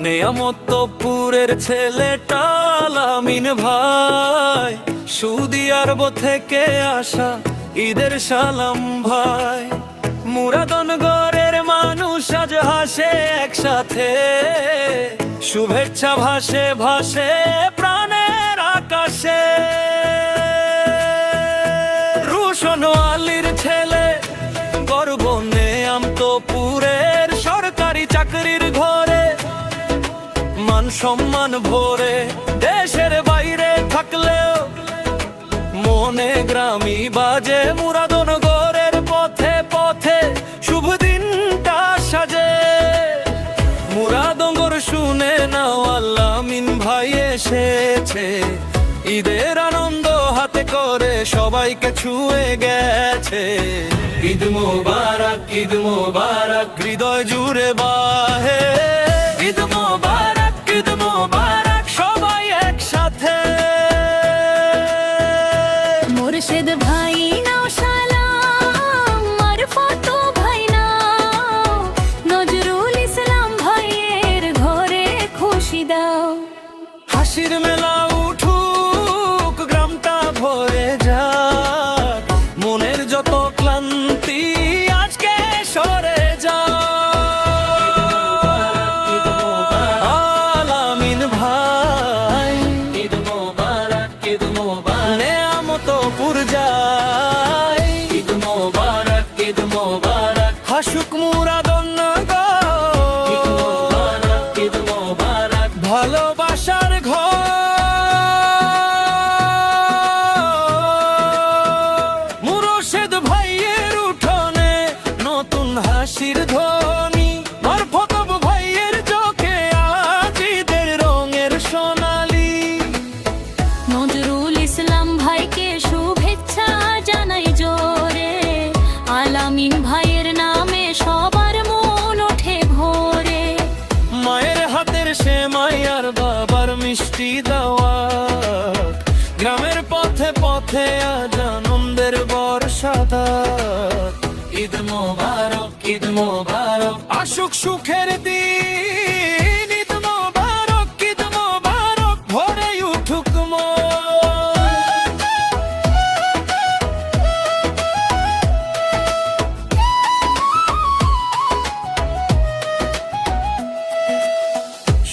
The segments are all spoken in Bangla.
নেয়ামতপুরের ছেলেটা আলামিন ভাই, সৌদি আরব থেকে আসা ঈদের সালাম ভাই। মুরাদনগরের মানুষ আজ হাসে একসাথে, শুভেচ্ছা ভাসে ভাসে প্রাণের আকাশে। রোশন আলীর ছেলে গর্ব নেয়ামতপুরের, সরকারি চাকরির ঘরে মান সম্মান ভরে। দেশের বাইরে থাকলেও মনে গ্রামী বাজে, মুরাদনগরের পথে পথে শুভ দিনটা সাজে। মুরাদনগর শুনে নাও আলামিন ভাই এসেছে, ঈদের আনন্দ হাতে করে সবাইকে ছুঁয়ে গেছে। ঈদ মোবারক, ঈদ মোবারক হৃদয় জুড়ে বাহে। ঈদ মোবারক, ঈদ মোবারক সবাই একসাথে। মুর্শিদ ভাই নাও সালাম, মারফত ভাই নাও, নজরুল ইসলাম ভাইয়ের ঘরে খুশি দাও। হাসির মেলা উঠুক, গ্রামটা ভরে যাক, মনের যত ক্লান্তি আজকে সরে যাক। আলামিন ভাই ঈদ মোবারক, ঈদ মোবারক নেয়ামতপুর যায়। ঈদ মোবারক, ঈদ মোবারক হাসুক মুরাদনগর। ঈদ মোবারক, ঈদ মোবারক ভালোবাসার ঘর। মুর্শিদ ভাইয়ের উঠোনে নতুন হাসির ধ্বনি, মারফত ভাইয়ের চোখে আজ ঈদের রঙের সোনালি। নজরুল ইসলাম ভাইকে শুভেচ্ছা জানাই জোরে, আলামিন ভাইয়ের নামে সবার মন ওঠে ভোরে। মায়ের হাতের সেমাই আর বাবার মিষ্টি দাওয়াত, গ্রামের পথে পথে আজ আনন্দের বর্ষাদাত। ঈদ মোবারক, ঈদ মোবারক আসুক সুখের দিন। ঈদ মোবারক, ঈদ মোবারক ভরে উঠুক মন।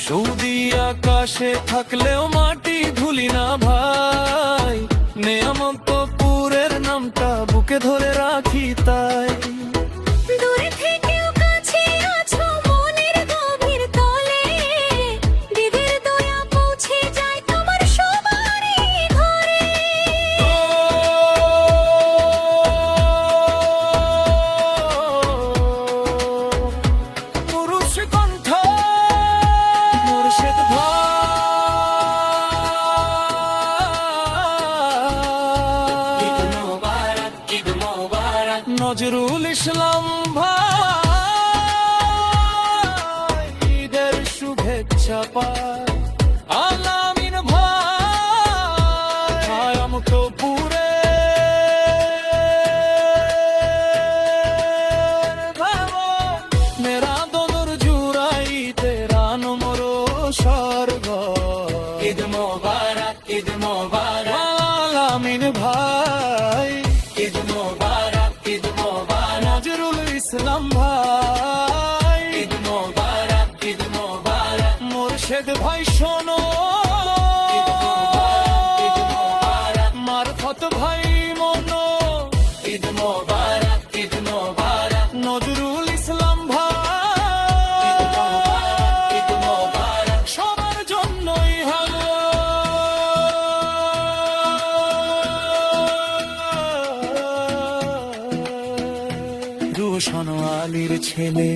সৌদি আকাশে থাকলেও মাটি ধুলি না ভাই, নেয়ামতপুরের নামটা বুকে ধরে রাখি তাই। দূরে থেকেও কাছে আছো মনের গভীর তলে, দিদির দয়া পৌঁছে যায় তোমার সবারই ঘরে। পুরুষ কণ্ঠ মুর্শিদ ভাই। ঈদ মোবারক, ঈদ মোবারক নজরুল ইসলাম ভাই, ঈদের শুভেচ্ছা পায়। আলামিন ভাই নেয়ামতপুরে মেরা দোদর জুড়াই তেরা নম্র স্বর্গ। ঈদ মোবারক, ঈদ মোবারক আলামিন ভাই। ঈদ মোবারক, ঈদ মোবারক নজরুল ইসলাম ভাই। ঈদ মোবারক, ঈদ মোবারক মুর্শিদ ভাই শোনো। ঈদ মোবারক, ঈদ মোবারক মারফত ভাই মনো। ঈদ মোবারক, ঈদ মোবারক নজরুল ইসলাম ভাই। ঈদ মোবারক, ঈদ মোবারক সবার জন্যই হলো। রোশন আলীর ছেলে